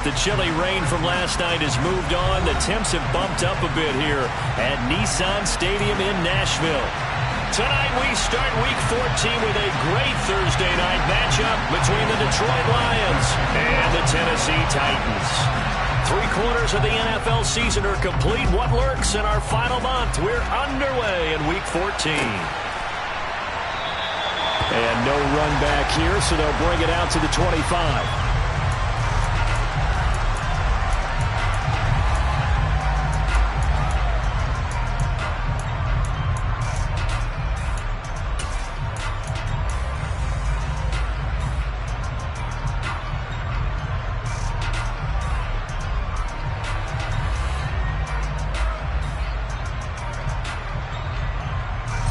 The chilly rain from last night has moved on. The temps have bumped up a bit here at Nissan Stadium in Nashville. Tonight we start Week 14 with a great Thursday night matchup between the Detroit Lions and the Tennessee Titans. 3/4 of the NFL season are complete. What lurks in our final month? We're underway in Week 14. And no run back here, so they'll bring it out to the 25.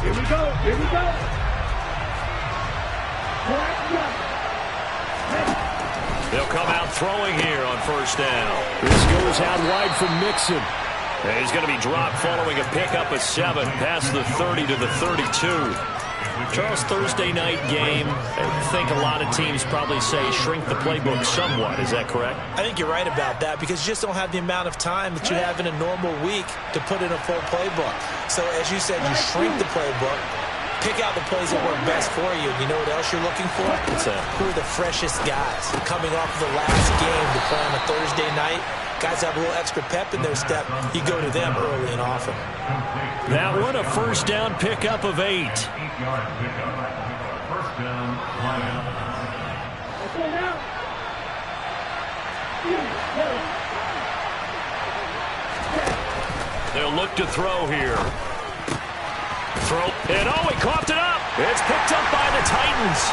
Here we go. Here we go. They'll come out throwing here on first down. This goes out wide from Mixon. And he's going to be dropped following a pickup of 7 past the 30 to the 32. Charles, Thursday night game, I think a lot of teams probably say shrink the playbook somewhat. Is that correct? I think you're right about that because you just don't have the amount of time that you have in a normal week to put in a full playbook. So as you said, you shrink the playbook, pick out the plays that work best for you. You know what else you're looking for? What's that? Who are the freshest guys coming off the last game to play on a Thursday night? Guys have a little extra pep in their step. You go to them early and often. That one, a first down pickup of 8. They'll look to throw here. Throw. And oh, he coughed it up. It's picked up by the Titans.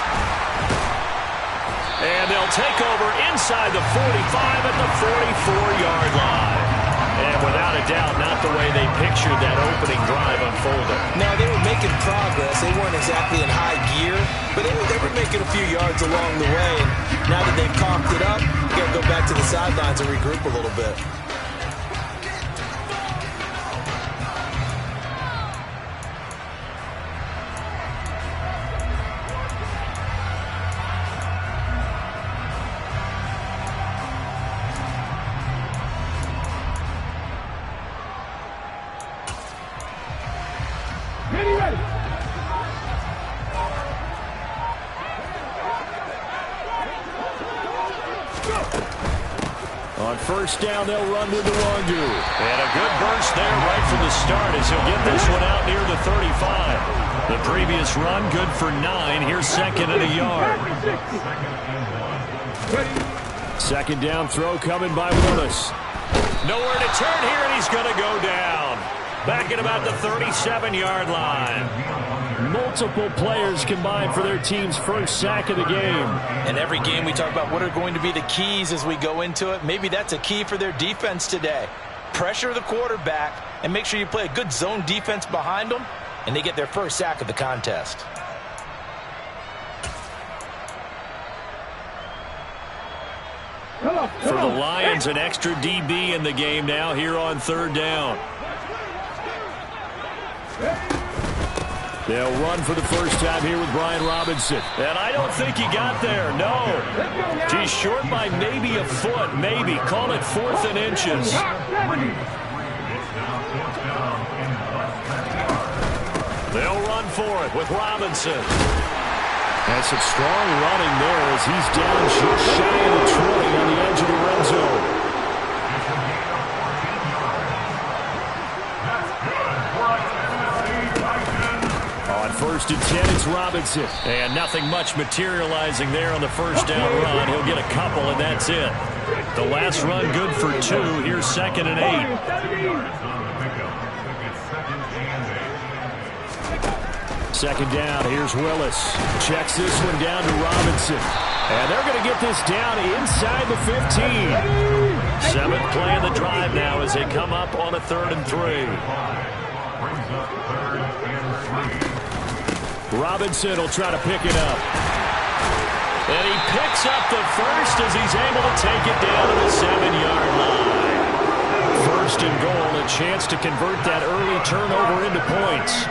And they'll take over inside the 45 at the 44-yard line. And without a doubt, not the way they pictured that opening drive unfolding. Now, they were making progress. They weren't exactly in high gear, but they were making a few yards along the way. And now that they've coughed it up, you got to go back to the sidelines and regroup a little bit. On first down, they'll run with the Wongu. And a good burst there right from the start as he'll get this one out near the 35. The previous run, good for 9. Here's second and a yard. Second down throw coming by Willis. Nowhere to turn here, and he's going to go down. Back at about the 37-yard line. Multiple players combined for their team's first sack of the game. And every game we talk about what are going to be the keys as we go into it. Maybe that's a key for their defense today. Pressure the quarterback and make sure you play a good zone defense behind them, and they get their first sack of the contest. For the Lions, an extra DB in the game now here on third down. They'll run for the first time here with Brian Robinson. And I don't think he got there, no. He's short by maybe a foot, maybe. Call it 4th and inches. They'll run for it with Robinson. And some strong running there as he's down just shy of the 20 on the edge of the red zone. First and 10, it's Robinson. And nothing much materializing there on the first down run. He'll get a couple, and that's it. The last run good for 2. Here's second and 8. Second down, here's Willis. Checks this one down to Robinson. And they're going to get this down inside the 15. 7th play of the drive now as they come up on a 3rd and 3. Robinson will try to pick it up. And he picks up the first as he's able to take it down to the 7-yard line. First and goal, a chance to convert that early turnover into points.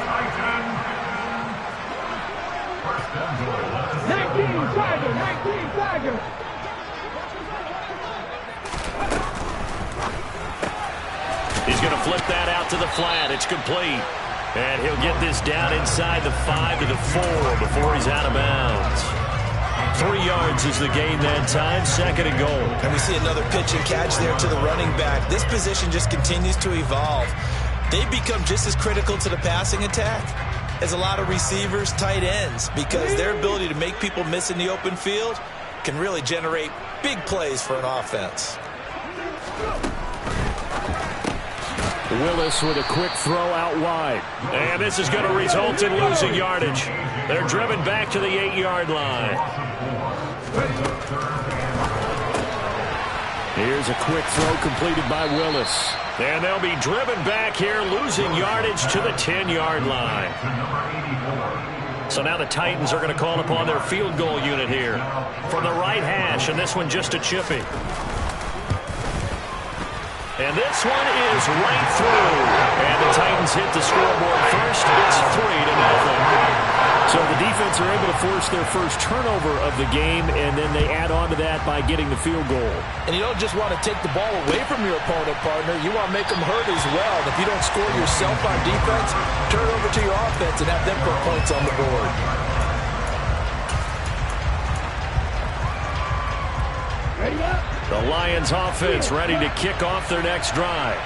19 Tiger. flip that out to the flat. It's complete. And he'll get this down inside the 5 to the 4 before he's out of bounds. 3 yards is the gain that time, 2nd and goal. And we see another pitch and catch there to the running back. This position just continues to evolve. They've become just as critical to the passing attack as a lot of receivers, tight ends, because their ability to make people miss in the open field can really generate big plays for an offense. Willis with a quick throw out wide. And this is going to result in losing yardage. They're driven back to the 8-yard line. Here's a quick throw completed by Willis. And they'll be driven back here, losing yardage to the 10-yard line. So now the Titans are going to call upon their field goal unit here from the right hash, and this one just a chippy. And this one is right through. And the Titans hit the scoreboard first. It's 3-0. So the defense are able to force their first turnover of the game, and then they add on to that by getting the field goal. And you don't just want to take the ball away from your opponent, partner. You want to make them hurt as well. If you don't score yourself on defense, turn it over to your offense and have them put points on the board. The Lions offense ready to kick off their next drive.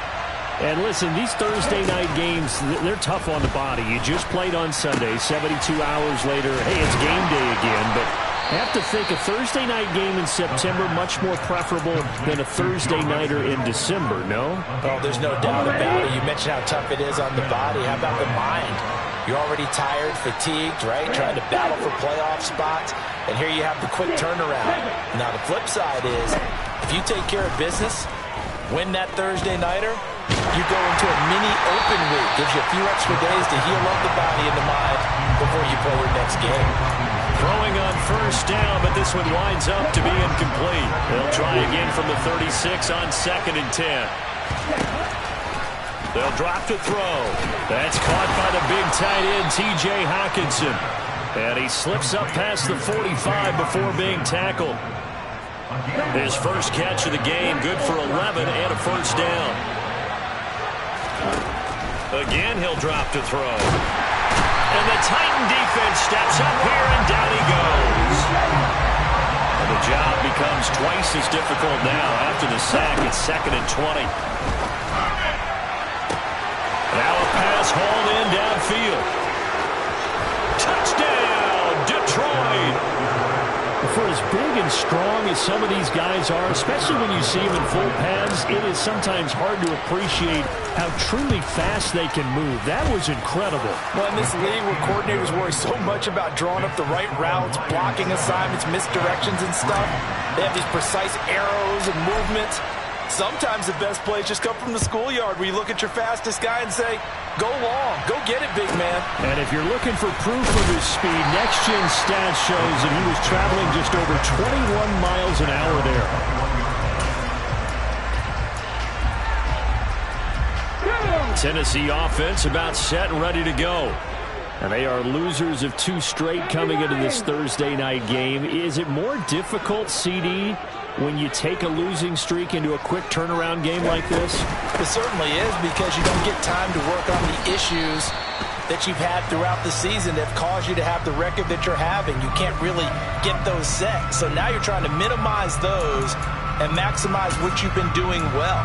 And listen, these Thursday night games, they're tough on the body. You just played on Sunday, 72 hours later, hey, it's game day again. But I have to think a Thursday night game in September much more preferable than a Thursday nighter in December, no? Oh, there's no doubt about it. You mentioned how tough it is on the body. How about the mind? You're already tired, fatigued, right? Trying to battle for playoff spots. And here you have the quick turnaround. Now, the flip side is, if you take care of business, win that Thursday nighter, you go into a mini open week. Gives you a few extra days to heal up the body and the mind before you play your next game. Throwing on first down, but this one winds up to be incomplete. They'll try again from the 36 on 2nd and 10. They'll drop to throw. That's caught by the big tight end, T.J. Hockenson. And he slips up past the 45 before being tackled. His first catch of the game, good for 11 and a first down. Again, he'll drop to throw. And the Titan defense steps up here, and down he goes. And the job becomes twice as difficult now after the sack. It's 2nd and 20. Now a pass hauled in downfield. Touchdown, Detroit. For as big and strong as some of these guys are, especially when you see them in full pads, it is sometimes hard to appreciate how truly fast they can move. That was incredible. Well, in this league where coordinators worry so much about drawing up the right routes, blocking assignments, misdirections and stuff, they have these precise arrows and movements. Sometimes the best plays just come from the schoolyard where you look at your fastest guy and say, go long, go get it, big man. And if you're looking for proof of his speed, Next Gen Stats shows that he was traveling just over 21 miles an hour there. Tennessee offense about set and ready to go. And they are losers of 2 straight coming into this Thursday night game. Is it more difficult, CD, when you take a losing streak into a quick turnaround game like this? It certainly is, because you don't get time to work on the issues that you've had throughout the season that have caused you to have the record that you're having. You can't really get those set. So now you're trying to minimize those and maximize what you've been doing well.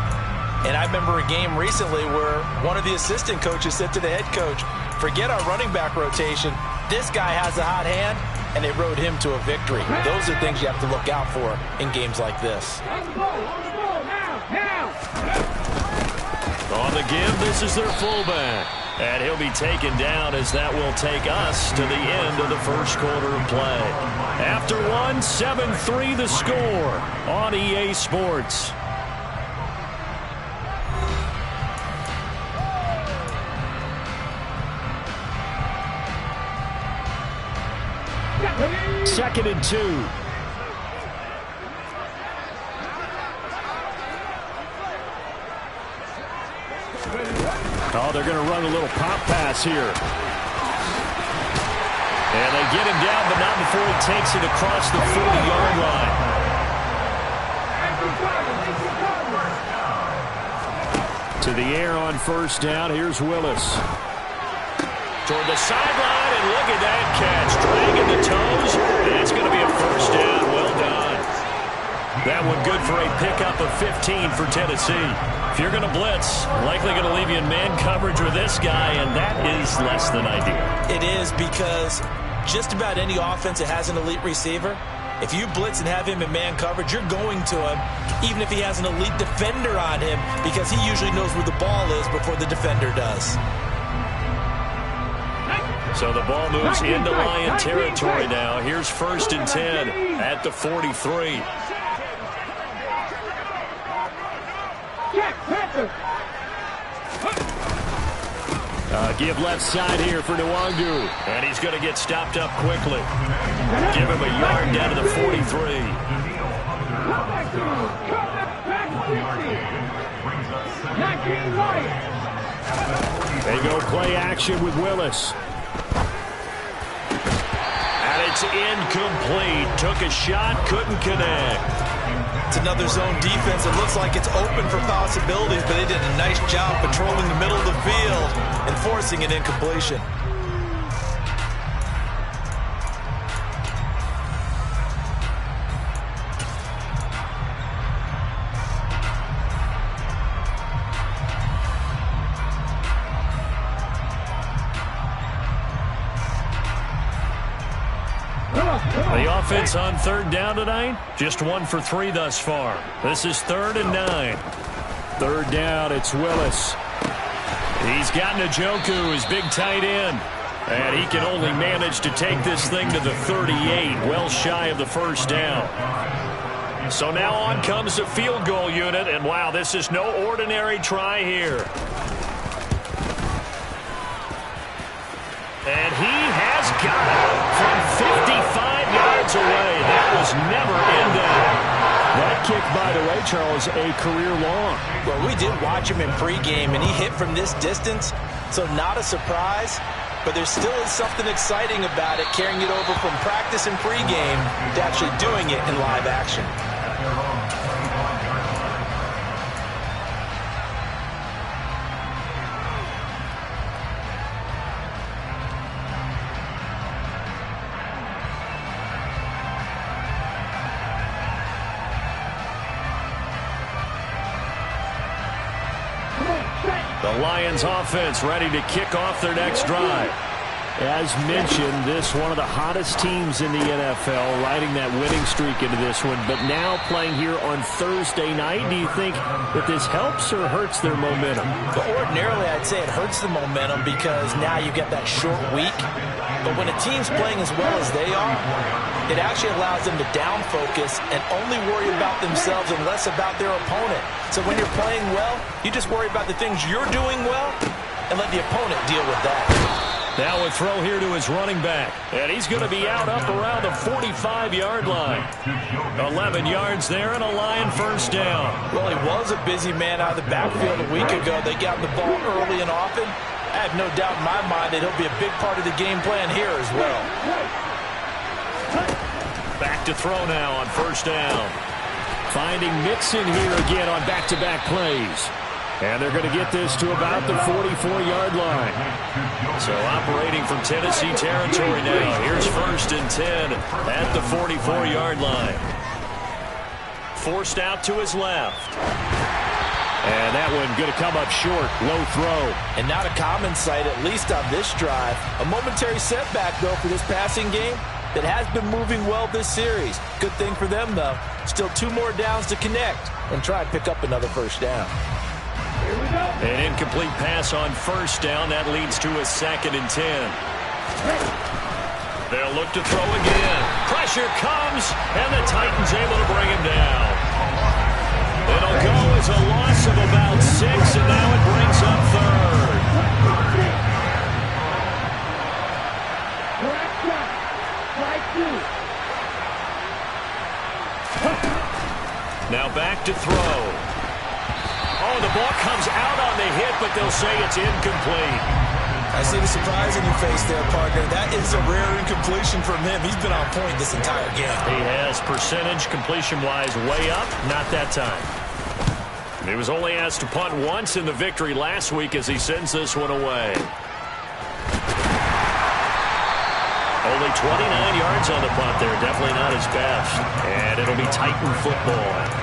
And I remember a game recently where one of the assistant coaches said to the head coach, forget our running back rotation. This guy has a hot hand, and they rode him to a victory. Those are things you have to look out for in games like this. On the give, this is their fullback. And he'll be taken down as that will take us to the end of the first quarter of play. After one, 7-3 the score on EA Sports. Second and 2. Oh, they're going to run a little pop pass here. And they get him down, but not before he takes it across the 40-yard line. To the air on first down. Here's Willis. Toward the sideline, and look at that catch. Dragging the toes, and it's going to be a first down. Well done. That one good for a pickup of 15 for Tennessee. If you're going to blitz, likely going to leave you in man coverage with this guy, and that is less than ideal. It is, because just about any offense that has an elite receiver, if you blitz and have him in man coverage, you're going to him, even if he has an elite defender on him, because he usually knows where the ball is before the defender does. So the ball moves into Lion territory now. Here's 1st and 10 at the 43. Give left side here for Nwangu. And he's going to get stopped up quickly. Give him a yard down to the 43. They go play action with Willis. And it's incomplete. Took a shot, couldn't connect. It's another zone defense. It looks like it's open for possibilities, but they did a nice job patrolling the middle of the field and forcing an incompletion. The offense on 3rd down tonight, just 1 for 3 thus far. This is 3rd and 9. 3rd down, it's Willis. He's got Njoku, his big tight end. And he can only manage to take this thing to the 38, well shy of the 1st down. So now on comes the field goal unit, and wow, this is no ordinary try here. And he has got it from 55 yards away. That was never in doubt. That kick, by the way, Charles, a career long. Well, we did watch him in pregame, and he hit from this distance, so not a surprise. But there still is something exciting about it, carrying it over from practice and pregame to actually doing it in live action. The Lions offense ready to kick off their next drive. As mentioned, this one of the hottest teams in the NFL, riding that winning streak into this one, but now playing here on Thursday night. Do you think that this helps or hurts their momentum? But ordinarily, I'd say it hurts the momentum because now you get that short week. But when a team's playing as well as they are, it actually allows them to down focus and only worry about themselves and less about their opponent. So when you're playing well, you just worry about the things you're doing well and let the opponent deal with that. Now a throw here to his running back. And he's going to be out up around the 45-yard line. 11 yards there and a Lion 1st down. Well, he was a busy man out of the backfield a week ago. They got the ball early and often. I have no doubt in my mind that he'll be a big part of the game plan here as well. Back to throw now on 1st down. Finding Mixon here again on back-to-back plays. And they're going to get this to about the 44-yard line. So operating from Tennessee territory now. Here's 1st and 10 at the 44-yard line. Forced out to his left. And that one going to come up short. Low throw. And not a common sight, at least on this drive. A momentary setback, though, for this passing game that has been moving well this series. Good thing for them, though. Still 2 more downs to connect and try and pick up another 1st down. An incomplete pass on 1st down. That leads to a 2nd and 10. They'll look to throw again. Pressure comes, and the Titans able to bring him down. It'll go as a loss of about 6, and now it brings up 3rd. Now back to throw. Oh, the ball comes out on the hit, but they'll say it's incomplete. I see the surprise in your face there, partner. That is a rare incompletion from him. He's been on point this entire game. He has percentage completion-wise way up. Not that time. He was only asked to punt once in the victory last week as he sends this one away. Only 29 yards on the punt there. Definitely not his best. And it'll be Titan football.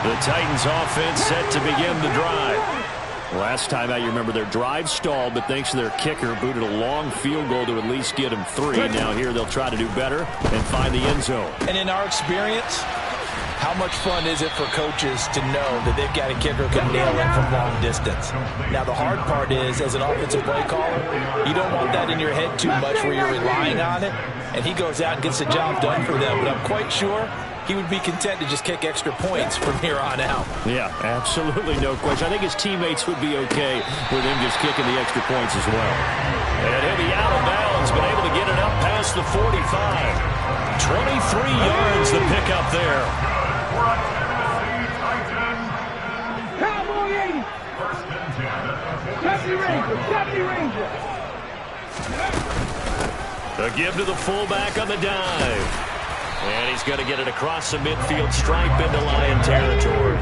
The Titans offense set to begin the drive. Last time out, you remember their drive stalled, but thanks to their kicker, booted a long field goal to at least get them 3. Now here they'll try to do better and find the end zone. And in our experience, how much fun is it for coaches to know that they've got a kicker who can nail it from long distance? Now, the hard part is, as an offensive play caller, you don't want that in your head too much where you're relying on it, and he goes out and gets the job done for them. But I'm quite sure he would be content to just kick extra points from here on out. Yeah, absolutely no question. I think his teammates would be okay with him just kicking the extra points as well. And he'll be out of bounds, but able to get it up past the 45. 23 yards the pickup there. Cowboy 80. 70 Rangers. 70 Rangers. The give to the fullback on the dive. And he's going to get it across the midfield stripe into Lion territory.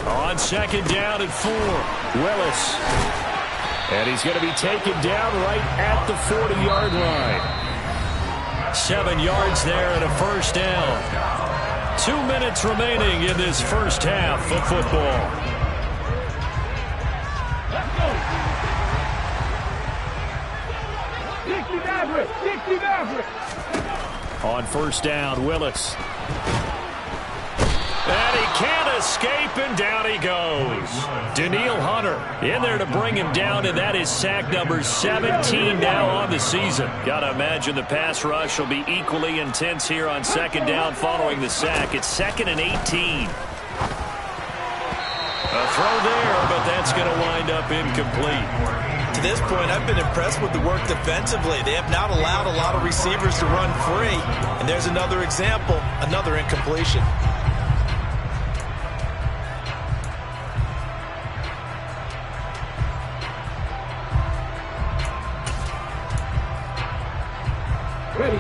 On second down and 4, Willis. And he's going to be taken down right at the 40-yard line. 7 yards there and a first down. 2 minutes remaining in this first half of football. On first down, Willis. And he can't escape, and down he goes. Daniil Hunter in there to bring him down, and that is sack number 17 now on the season. Got to imagine the pass rush will be equally intense here on second down following the sack. It's 2nd and 18. A throw there, but that's going to wind up incomplete. To this point, I've been impressed with the work defensively. They have not allowed a lot of receivers to run free. And there's another example, another incompletion.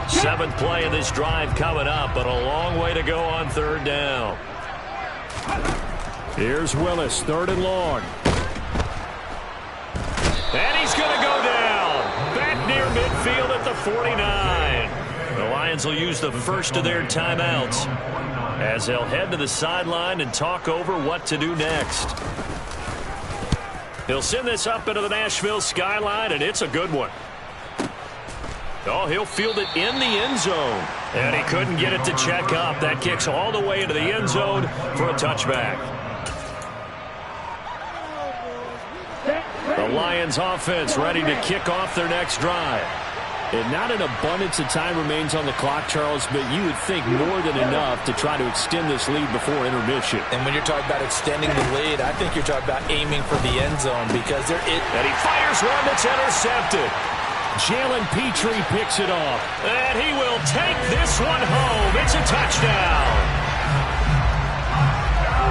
Seventh play of this drive coming up, but a long way to go on third down. Here's Willis, 3rd and long. And he's going to go down. Back near midfield at the 49. The Lions will use the first of their timeouts as they'll head to the sideline and talk over what to do next. He'll send this up into the Nashville skyline, and it's a good one. Oh, he'll field it in the end zone. And he couldn't get it to check up. That kicks all the way into the end zone for a touchback. The Lions offense ready to kick off their next drive. And not an abundance of time remains on the clock, Charles, but you would think more than enough to try to extend this lead before intermission. And when you're talking about extending the lead, I think you're talking about aiming for the end zone because there is. And he fires one that's intercepted. Jalen Petrie picks it off. And he will take this one home. It's a touchdown.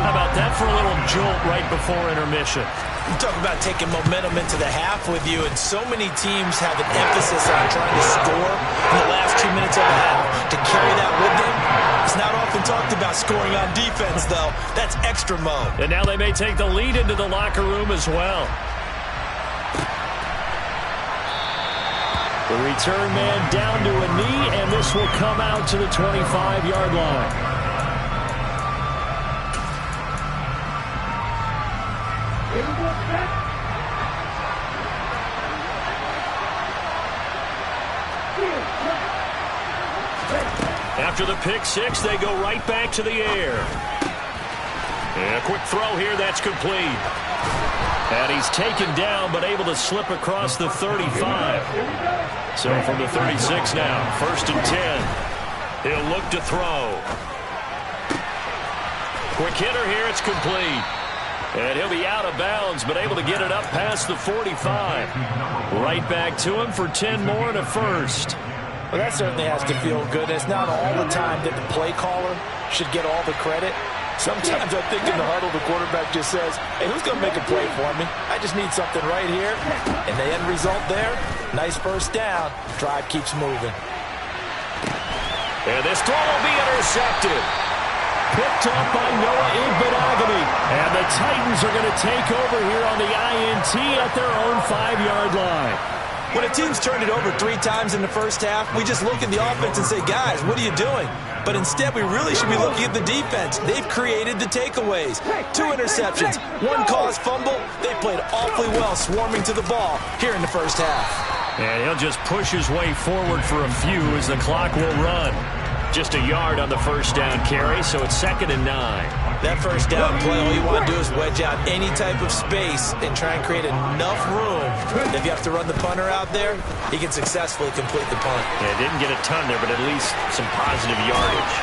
How about that for a little jolt right before intermission? You talk about taking momentum into the half with you, and so many teams have an emphasis on trying to score in the last 2 minutes of the half. To carry that with them, it's not often talked about scoring on defense, though. That's extra mode. And now they may take the lead into the locker room as well. The return man down to a knee, and this will come out to the 25-yard line. After the pick six, they go right back to the air. And a quick throw here, that's complete. And he's taken down, but able to slip across the 35. So from the 36 now, 1st and 10. He'll look to throw. Quick hitter here, it's complete. And he'll be out of bounds, but able to get it up past the 45. Right back to him for 10 more and a first. Well, that certainly has to feel good. It's not all the time that the play caller should get all the credit. Sometimes I think in the huddle, the quarterback just says, hey, who's going to make a play for me? I just need something right here. And the end result there, nice first down. Drive keeps moving. And this throw will be intercepted. Picked up by Noah Igbenogany. And the Titans are going to take over here on the INT at their own 5-yard line. When a team's turned it over 3 times in the first half, we just look at the offense and say, guys, what are you doing? But instead, we really should be looking at the defense. They've created the takeaways. 2 interceptions, 1 caused fumble. They played awfully well swarming to the ball here in the first half. And he'll just push his way forward for a few as the clock will run. Just a yard on the first down carry, so it's 2nd and 9. That first down play, all you want to do is wedge out any type of space and try and create enough room. If you have to run the punter out there, he can successfully complete the punt. Yeah, didn't get a ton there, but at least some positive yardage.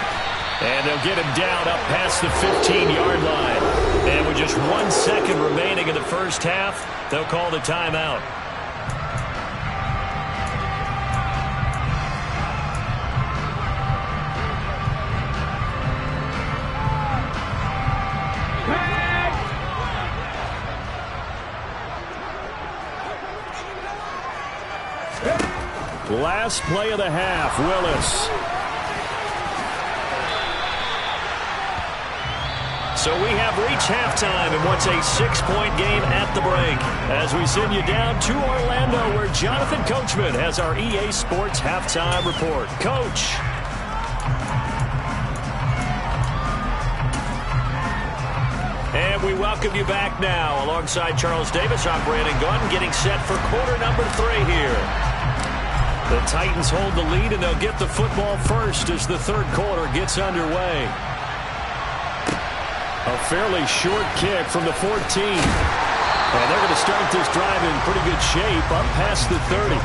And they'll get him down up past the 15-yard line. And with just 1 second remaining in the first half, they'll call the timeout. Last play of the half, Willis. So we have reached halftime in what's a 6-point game at the break. As we send you down to Orlando, where Jonathan Coachman has our EA Sports halftime report. Coach. And we welcome you back now. Alongside Charles Davis, I'm Brandon Gordon, getting set for quarter number 3 here. The Titans hold the lead, and they'll get the football first as the third quarter gets underway. A fairly short kick from the 14. And they're going to start this drive in pretty good shape up past the 30.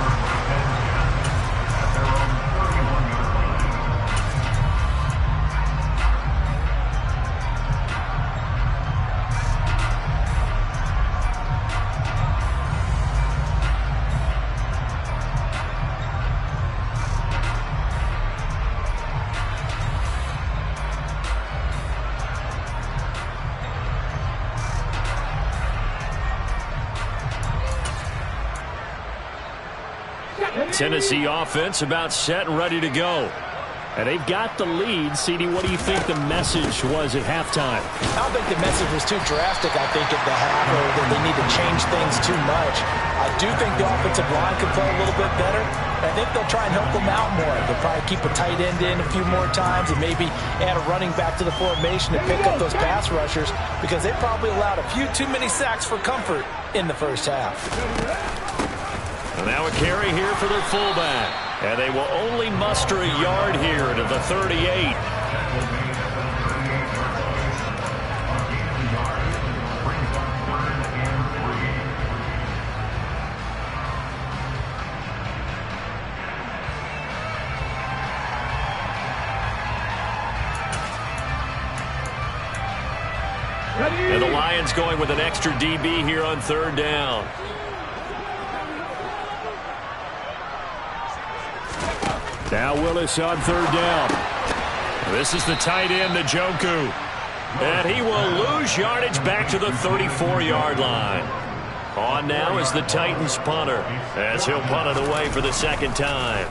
Tennessee offense about set and ready to go. And they've got the lead. CD, what do you think the message was at halftime? I don't think the message was too drastic, I think, at the half, or that they need to change things too much. I do think the offensive line could play a little bit better. I think they'll try and help them out more. They'll probably keep a tight end in a few more times and maybe add a running back to the formation to pick up those pass rushers, because they probably allowed a few too many sacks for comfort in the first half. And now a carry here for their fullback. And they will only muster a yard here to the 38. And the Lions going with an extra DB here on 3rd down. Now Willis on 3rd down. This is the tight end, Njoku. And he will lose yardage back to the 34-yard line. On now is the Titans punter, as he'll punt it away for the 2nd time.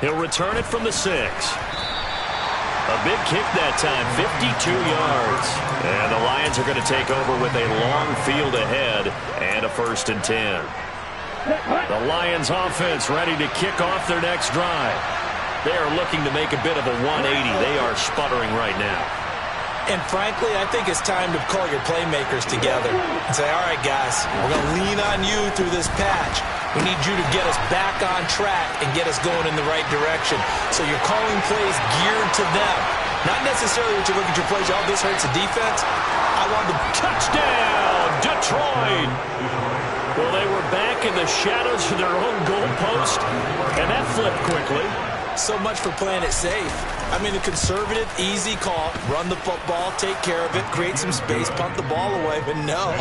He'll return it from the 6. A big kick that time, 52 yards. And the Lions are going to take over with a long field ahead and a 1st and 10. The Lions offense ready to kick off their next drive. They are looking to make a bit of a 180. They are sputtering right now. And frankly, I think it's time to call your playmakers together and say, all right, guys, we're going to lean on you through this patch. We need you to get us back on track and get us going in the right direction. So you're calling plays geared to them. Not necessarily what you look at your plays, oh, this hurts the defense. I want the touchdown, Detroit. Well, they were back in the shadows of their own goalpost, and that flipped quickly. So much for playing it safe. I mean, the conservative, easy call, run the football, take care of it, create some space, punt the ball away. But no,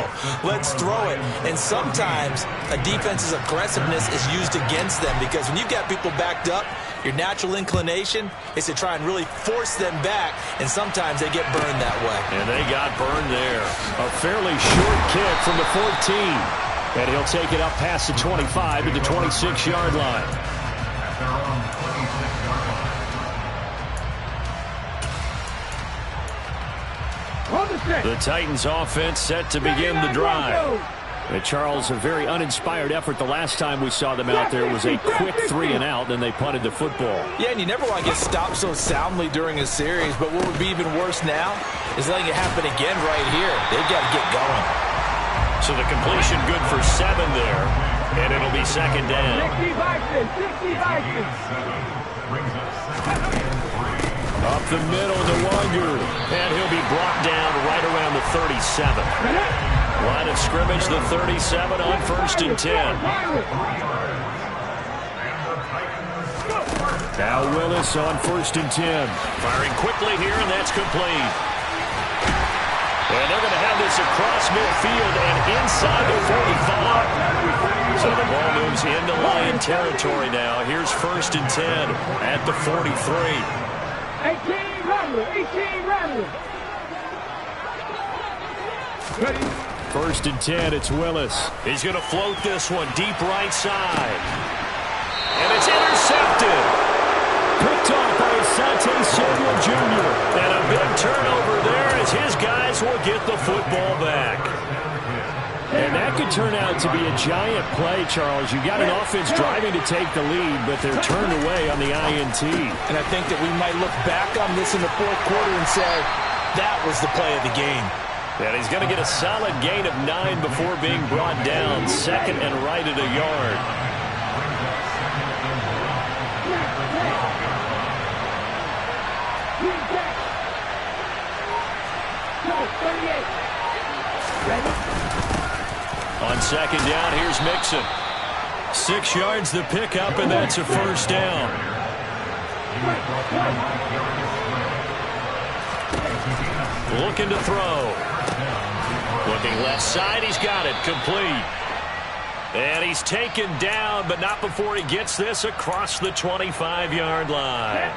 let's throw it. And sometimes a defense's aggressiveness is used against them because when you've got people backed up, your natural inclination is to try and really force them back, and sometimes they get burned that way. And they got burned there. A fairly short kick from the 14. And he'll take it up past the 25 to the 26-yard line. The Titans offense set to begin the drive. Charles, a very uninspired effort the last time we saw them out there. It was a quick 3-and-out, then they punted the football. Yeah, and you never want to get stopped so soundly during a series, but what would be even worse now is letting it happen again right here. They've got to get going. So the completion good for 7 there, and it'll be second down. 60 Vikings. Up the middle to Wonder, and he'll be brought down right around the 37. Line of scrimmage, the 37 on 1st and 10. Now Willis on 1st and 10. Firing quickly here, and that's complete. And they're going to have this across midfield and inside the 45. So the ball moves into Lion territory now. Here's 1st and 10 at the 43. 18 Rattler. Ready? 1st and 10, it's Willis. He's going to float this one deep right side. And it's intercepted. Picked off by Asante Samuel Jr. And a big turnover there as his guys will get the football back. And that could turn out to be a giant play, Charles. You got an offense driving to take the lead, but they're turned away on the INT. And I think that we might look back on this in the 4th quarter and say, that was the play of the game. And he's going to get a solid gain of 9 before being brought down. 2nd and right at a yard. On 2nd down, here's Mixon. 6 yards the pickup, and that's a 1st down. Looking to throw. Looking left side, he's got it, complete. And he's taken down, but not before he gets this across the 25-yard line.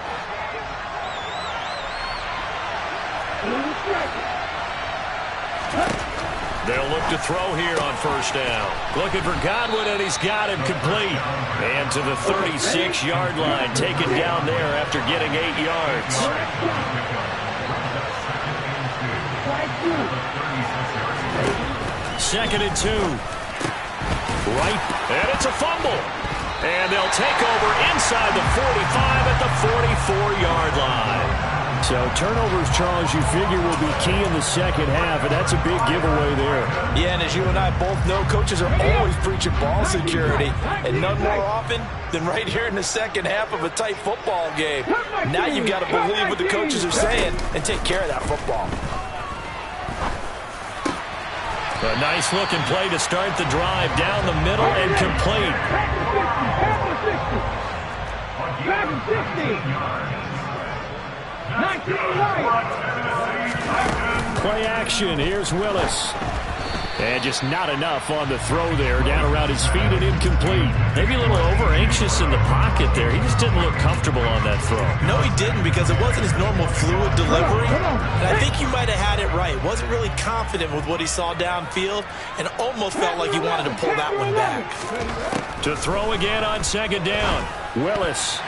They'll look to throw here on 1st down. Looking for Godwin, and he's got him complete. And to the 36-yard line, taken down there after getting 8 yards. 2nd and 2. Right, and it's a fumble. And they'll take over inside the 45 at the 44-yard line. So turnovers, Charles, you figure will be key in the second half, and that's a big giveaway there. Yeah, and as you and I both know, coaches are always preaching ball security, and none more often than right here in the second half of a tight football game. Now you've got to believe what the coaches are saying and take care of that football. A nice-looking play to start the drive down the middle and complete. Play action. Here's Willis. And just not enough on the throw there. Down around his feet and incomplete. Maybe a little over-anxious in the pocket there. He just didn't look comfortable on that throw. No, he didn't, because it wasn't his normal fluid delivery. And I think you might have had it right. Wasn't really confident with what he saw downfield and almost felt like he wanted to pull that one back. To throw again on 2nd down. Willis.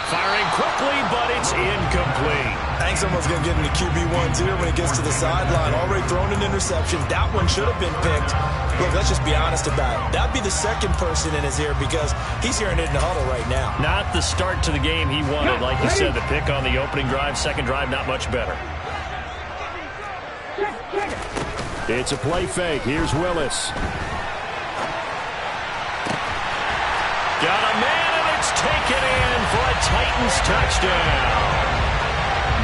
Firing quickly, but it's incomplete. I think someone's going to get into QB1's ear when he gets to the sideline. Already thrown an interception. That one should have been picked. Look, let's just be honest about it. That'd be the second person in his ear because he's hearing it in the huddle right now. Not the start to the game he wanted. Like you said, the pick on the opening drive, second drive, not much better. It's a play fake. Here's Willis. Got a man, and it's taken in for a Titans touchdown.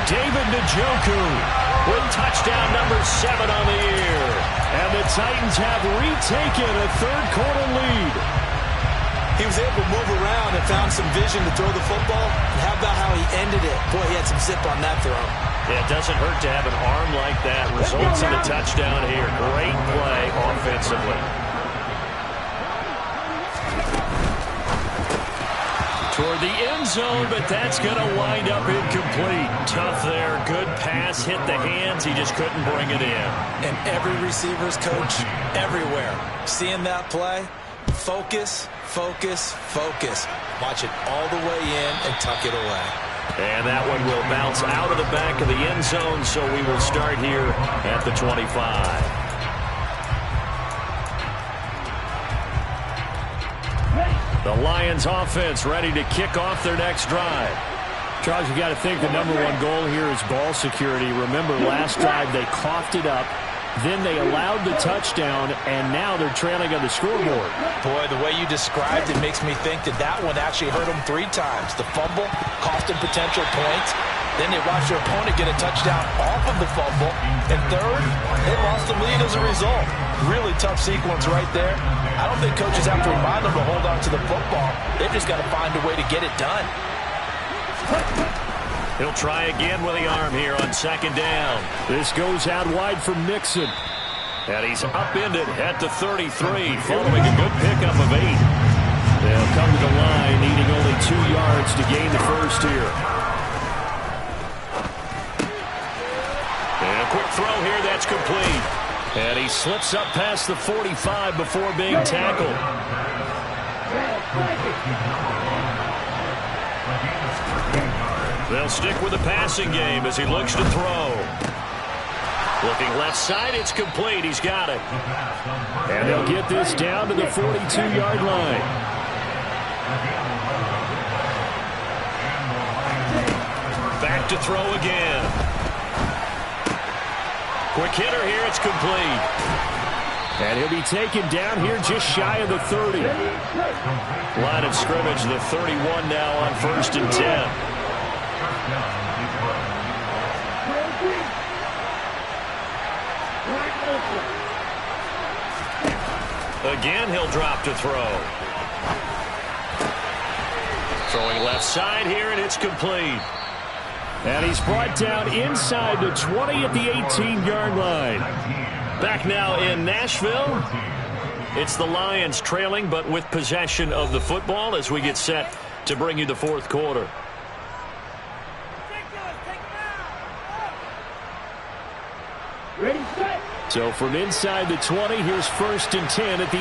David Njoku with touchdown number 7 on the year. And the Titans have retaken a third-quarter lead. He was able to move around and found some vision to throw the football. And how about how he ended it? Boy, he had some zip on that throw. Yeah, it doesn't hurt to have an arm like that. Results in a touchdown here. Great play offensively. Toward the end zone, but that's going to wind up incomplete. Tough there. Good pass. Hit the hands. He just couldn't bring it in. And every receiver's coach everywhere. Seeing that play, focus, focus, focus. Watch it all the way in and tuck it away. And that one will bounce out of the back of the end zone, so we will start here at the 25. The Lions offense ready to kick off their next drive. Charles, you got to think the number one goal here is ball security. Remember, last drive they coughed it up. Then they allowed the touchdown, and now they're trailing on the scoreboard. Boy, the way you described it makes me think that one actually hurt them 3 times. The fumble cost them potential points. Then they watched their opponent get a touchdown off of the fumble. And third, they lost the lead as a result. Really tough sequence right there. I don't think coaches have to remind them to hold on to the football. They've just got to find a way to get it done. He'll try again with the arm here on second down. This goes out wide for Mixon. And he's upended at the 33, following a good pickup of 8. They'll come to the line, needing only 2 yards to gain the first here. And a quick throw here, that's complete. And he slips up past the 45 before being tackled. They'll stick with the passing game as he looks to throw. Looking left side, it's complete. He's got it. And they'll get this down to the 42-yard line. Back to throw again. Quick hitter here, it's complete. And he'll be taken down here just shy of the 30. Line of scrimmage, the 31 now on 1st and 10. Again, he'll drop to throw. Throwing left side here, and it's complete. And he's brought down inside the 20 at the 18-yard line. Back now in Nashville. It's the Lions trailing, but with possession of the football as we get set to bring you the 4th quarter. Ready, set. So from inside the 20, here's 1st and 10 at the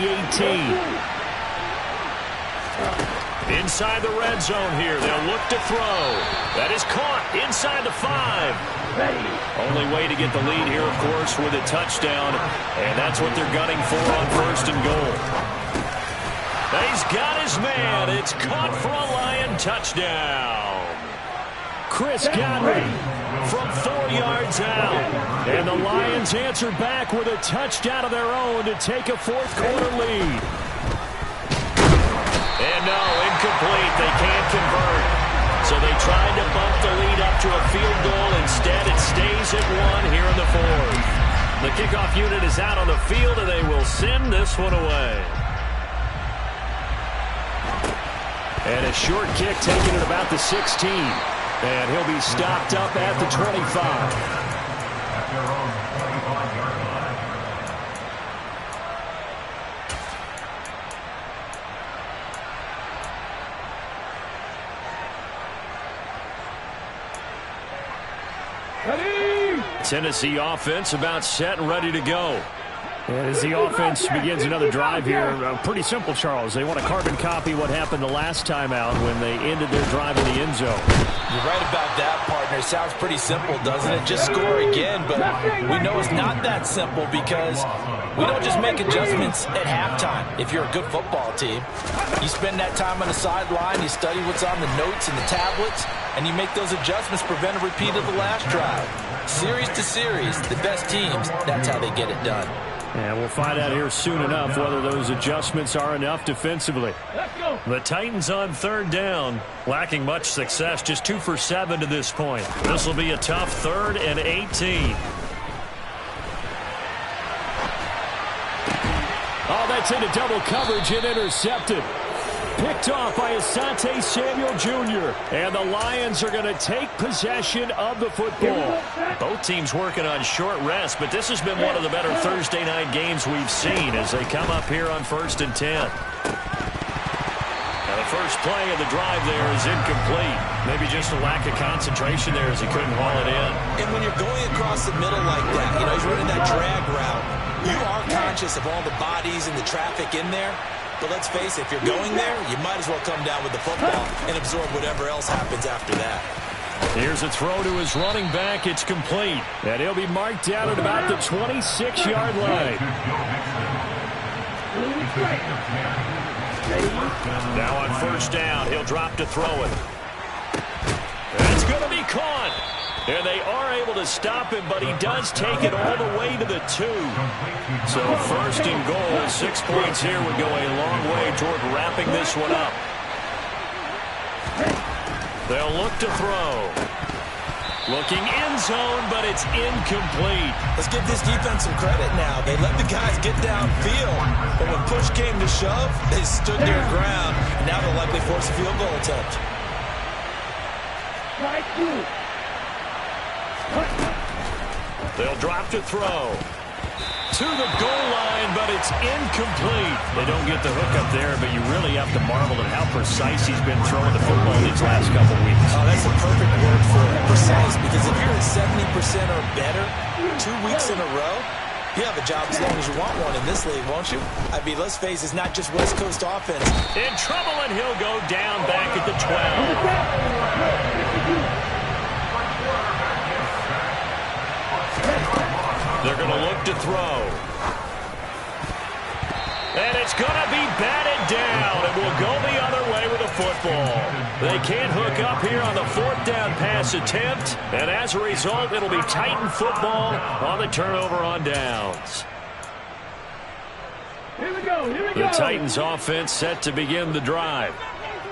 18. Inside the red zone here. They'll look to throw. That is caught inside the 5. Ready. Only way to get the lead here, of course, with a touchdown. And that's what they're gunning for on 1st and goal. He's got his man. It's caught for a Lion touchdown. Chris Godwin From 4 yards out. And the Lions answer back with a touchdown of their own to take a 4th quarter lead. And no, incomplete. They can't convert. So they tried to bump the lead up to a field goal. Instead, it stays at 1 here in the 4th. The kickoff unit is out on the field, and they will send this one away. And a short kick taken at about the 16. And he'll be stopped up at the 25. Tennessee offense about set and ready to go. And as the offense begins another drive here, pretty simple, Charles. They want to carbon copy what happened the last time out when they ended their drive in the end zone. You're right about that, partner. It sounds pretty simple, doesn't it? Just score again, but we know it's not that simple because we don't just make adjustments at halftime. If you're a good football team, you spend that time on the sideline, you study what's on the notes and the tablets, and you make those adjustments, prevent a repeat of the last drive. Series to series, the best teams, that's how they get it done. And we'll find out here soon enough whether those adjustments are enough defensively. Let's go. The Titans on 3rd down, lacking much success, just 2 for 7 to this point. This will be a tough 3rd and 18. Oh, that's into double coverage and intercepted. Picked off by Asante Samuel Jr. And the Lions are going to take possession of the football. Both teams working on short rest, but this has been one of the better Thursday night games we've seen as they come up here on 1st and 10. Now the first play of the drive there is incomplete. Maybe just a lack of concentration there as he couldn't haul it in. And when you're going across the middle like that, he's running that drag route, you are conscious of all the bodies and the traffic in there. But let's face it, if you're going there, you might as well come down with the football and absorb whatever else happens after that. Here's a throw to his running back. It's complete. And he'll be marked down at about the 26-yard line. Now on 1st down, he'll drop to throw it. It's going to be caught. And they are able to stop him, but he does take it all the way to the 2. So 1st and goal, 6 points here would go a long way toward wrapping this one up. They'll look to throw. Looking end zone, but it's incomplete. Let's give this defense some credit now. They let the guys get downfield, but when push came to shove, they stood their ground, and now they'll likely force a field goal attempt. They'll drop to throw. To the goal line, but it's incomplete. They don't get the hook up there, but you really have to marvel at how precise he's been throwing the football these last couple weeks. Oh, that's the perfect word for it. Precise, because if you're at 70% or better 2 weeks in a row, you have a job as long as you want one in this league, won't you? I mean, let's face it, it's not just West Coast offense. In trouble, and he'll go down back at the 12. They're going to look to throw. And it's going to be batted down, and will go the other way with the football. They can't hook up here on the 4th down pass attempt, and as a result, it'll be Titan football on the turnover on downs. Here we go. The Titans offense set to begin the drive.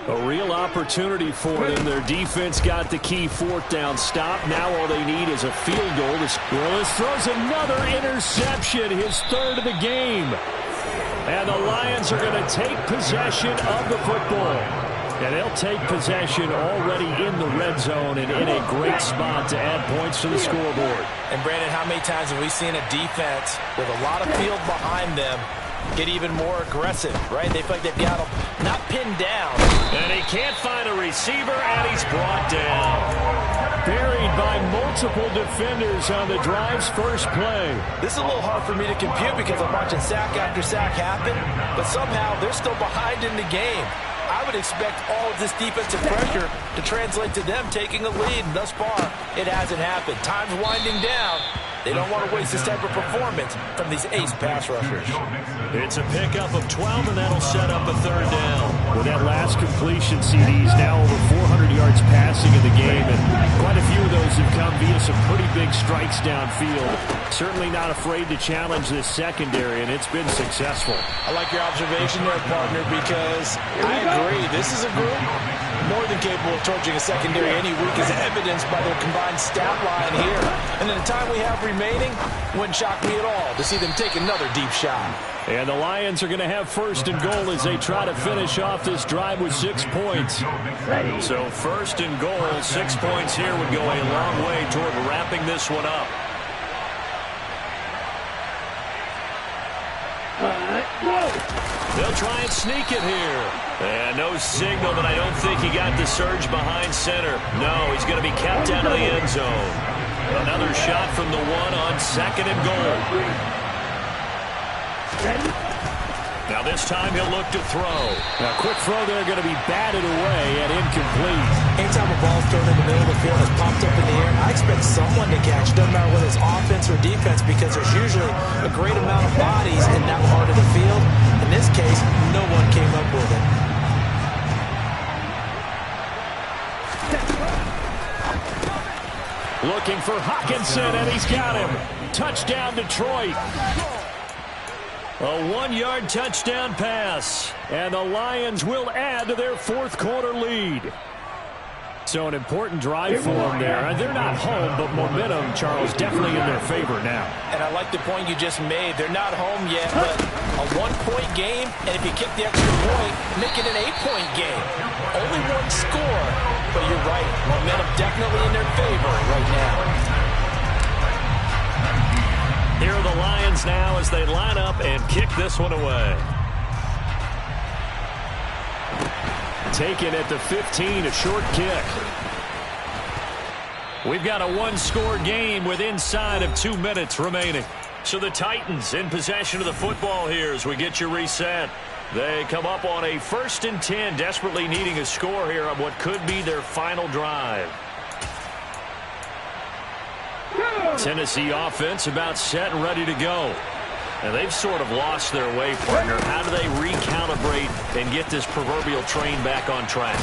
A real opportunity for them. Their defense got the key 4th down stop. Now all they need is a field goal. Willis throws another interception, his 3rd of the game. And the Lions are going to take possession of the football. And they'll take possession already in the red zone and in a great spot to add points to the scoreboard. And Brandon, how many times have we seen a defense with a lot of field behind them get even more aggressive, right? They feel like they've got him not pinned down. And he can't find a receiver, and he's brought down. Buried by multiple defenders on the drive's first play. This is a little hard for me to compute because I'm watching sack after sack happen, but somehow they're still behind in the game. I would expect all of this defensive pressure to translate to them taking a lead, and thus far, it hasn't happened. Time's winding down. They don't want to waste this type of performance from these ace pass rushers. It's a pickup of 12, and that'll set up a 3rd down. With that last completion, CD's now over 400 yards passing in the game, and quite a few of those have come via some pretty big strikes downfield. Certainly not afraid to challenge this secondary, and it's been successful. I like your observation there, partner, because I agree. This is a group more than capable of torching a secondary any week, as evidenced by their combined stat line here. And in the time we have remaining, wouldn't shock me at all to see them take another deep shot. And the Lions are going to have 1st and goal as they try to finish off this drive with 6 points. So 1st and goal, 6 points here would go a long way toward wrapping this one up. They'll try and sneak it here. And no signal, but I don't think he got the surge behind center. No, he's going to be kept out of the end zone. Another shot from the 1 on 2nd and goal. Now this time he'll look to throw. Now quick throw there, going to be batted away and incomplete. Anytime a ball's thrown in the middle of the field, it's popped up in the air, I expect someone to catch. Doesn't matter whether it's offense or defense, because there's usually a great amount of bodies in that part of the field. In this case, no one came up with it. Looking for Hawkinson, and he's got him. Touchdown, Detroit. A 1-yard touchdown pass. And the Lions will add to their 4th quarter lead. So an important drive for them there. They're not home, but momentum, Charles, definitely in their favor now. And I like the point you just made. They're not home yet, but A 1-point game, and if you kick the extra point, make it an 8-point game. Only one score, but you're right. Momentum definitely in their favor right now. Here are the Lions now as they line up and kick this one away. Taken at the 15, a short kick. We've got a one-score game with inside of 2 minutes remaining. So the Titans in possession of the football here as we get you reset. They come up on a 1st and 10, desperately needing a score here on what could be their final drive. Tennessee offense about set and ready to go. And they've sort of lost their way, partner. How do they recalibrate and get this proverbial train back on track?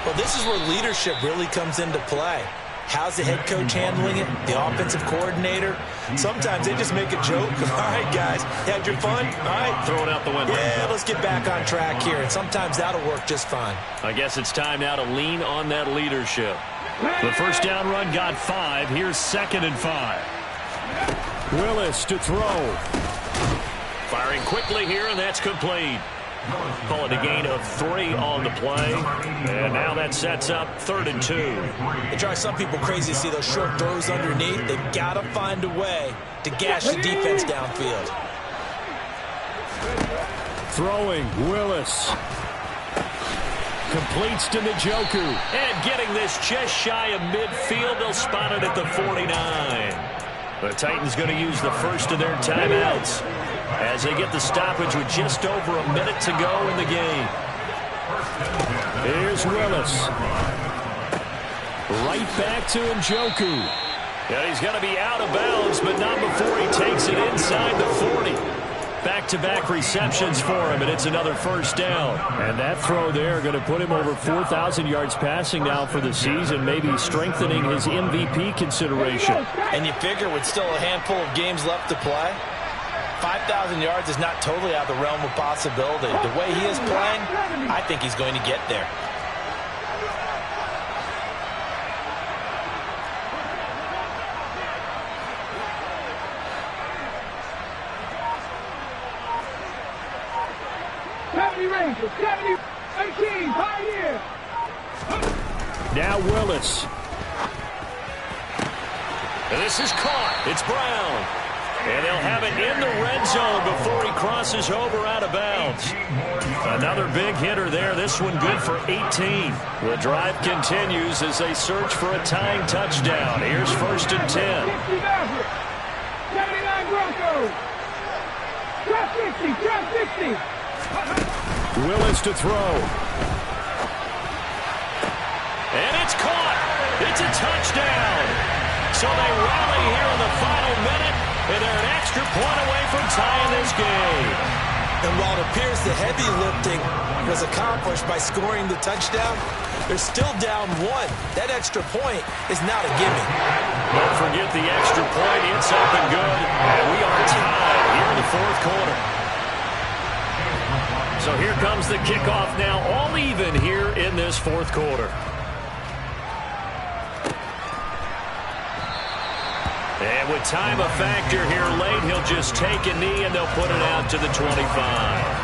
Well, this is where leadership really comes into play. How's the head coach handling it? The offensive coordinator? Sometimes they just make a joke. All right, guys, had your fun? All right. Throw it out the window. Yeah, let's get back on track here. And sometimes that'll work just fine. I guess it's time now to lean on that leadership. The first down run got 5. Here's 2nd and 5. Willis to throw. Firing quickly here, and that's complete. Call it a gain of 3 on the play. And now that sets up 3rd and 2. It drives some people crazy to see those short throws underneath. They've got to find a way to gash the defense downfield. Throwing, Willis. Completes to Njoku. And getting this just shy of midfield. They'll spot it at the 49. The Titans going to use the first of their timeouts as they get the stoppage with just over a minute to go in the game. Here's Willis. Right back to Njoku. Yeah, he's going to be out of bounds, but not before he takes it inside the 40. Back-to-back receptions for him, and it's another first down. And that throw there going to put him over 4,000 yards passing now for the season, maybe strengthening his MVP consideration. And you figure with still a handful of games left to play, 5,000 yards is not totally out of the realm of possibility. The way he is playing, I think he's going to get there. Rangers, 70, 18, Pioneer. Now Willis. And this is caught. It's Brown. And they'll have it in the red zone before he crosses over out of bounds. Another big hitter there. This one good for 18. The drive continues as they search for a tying touchdown. Here's 1st and 10. 79 Broncos. Trap 60, trap 60. Willis to throw. And it's caught. It's a touchdown. So they rally here in the final minute, and they're an extra point away from tying this game. And while it appears the heavy lifting was accomplished by scoring the touchdown, they're still down 1. That extra point is not a gimme. Don't forget the extra point. It's up and good. And we are tied here in the 4th quarter. So here comes the kickoff now, all even here in this 4th quarter. And with time a factor here late, he'll just take a knee and they'll put it out to the 25.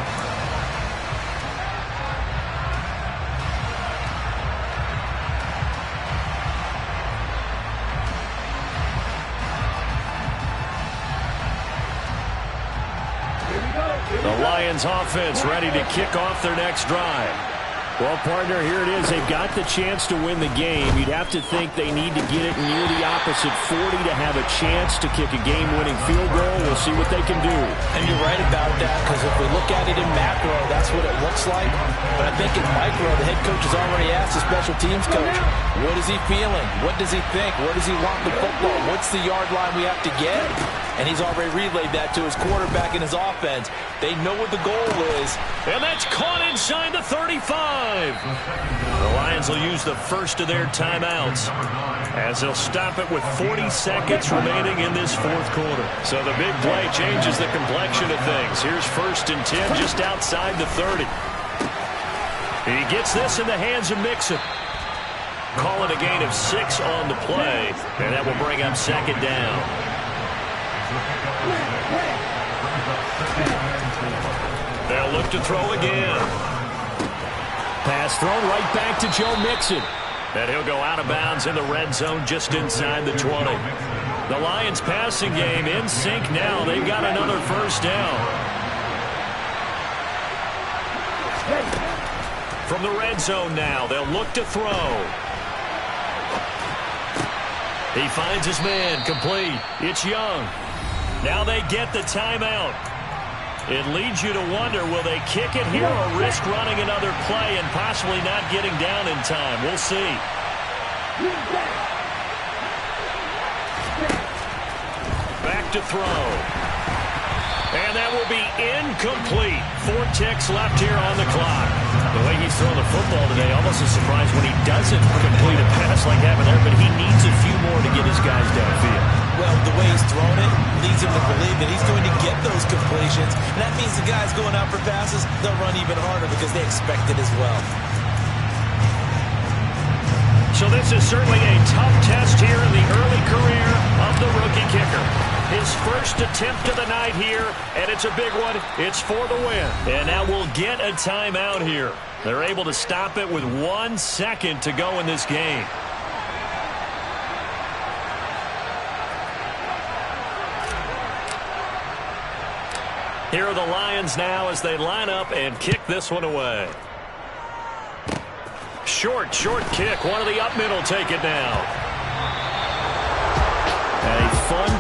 The Lions offense ready to kick off their next drive. Well, partner, here it is. They've got the chance to win the game. You'd have to think they need to get it near the opposite 40 to have a chance to kick a game-winning field goal. We'll see what they can do. And you're right about that, because if we look at it in macro, that's what it looks like. But I think in micro, the head coach has already asked the special teams coach, what is he feeling? What does he think? Where does he want the football? What's the yard line we have to get? And he's already relayed that to his quarterback and his offense. They know what the goal is. And that's caught inside the 35. The Lions will use the first of their timeouts as they'll stop it with 40 seconds remaining in this 4th quarter. So the big play changes the complexion of things. Here's 1st and 10 just outside the 30. He gets this in the hands of Mixon. Call it a gain of 6 on the play, and that will bring up 2nd down. look to throw again. Pass thrown right back to Joe Mixon. And he'll go out of bounds in the red zone just inside the 20. The Lions passing game in sync now. They've got another first down. From the red zone now, they'll look to throw. He finds his man, complete. It's Young. Now they get the timeout. It leads you to wonder, will they kick it here or risk running another play and possibly not getting down in time? We'll see. Back to throw. And that will be incomplete. 4 ticks left here on the clock. The way he's throwing the football today, almost a surprise when he doesn't complete a pass like having there, but he needs a few more to get his guys downfield. Well, the way he's thrown it leads him to believe that he's going to get those completions. And that means the guys going out for passes, they'll run even harder because they expect it as well. So this is certainly a tough test here in the early career of the rookie kicker. His first attempt of the night here, and it's a big one. It's for the win. And now we'll get a timeout here. They're able to stop it with 1 second to go in this game. Here are the Lions now as they line up and kick this one away. Short kick. One of the up middle take it now. A fun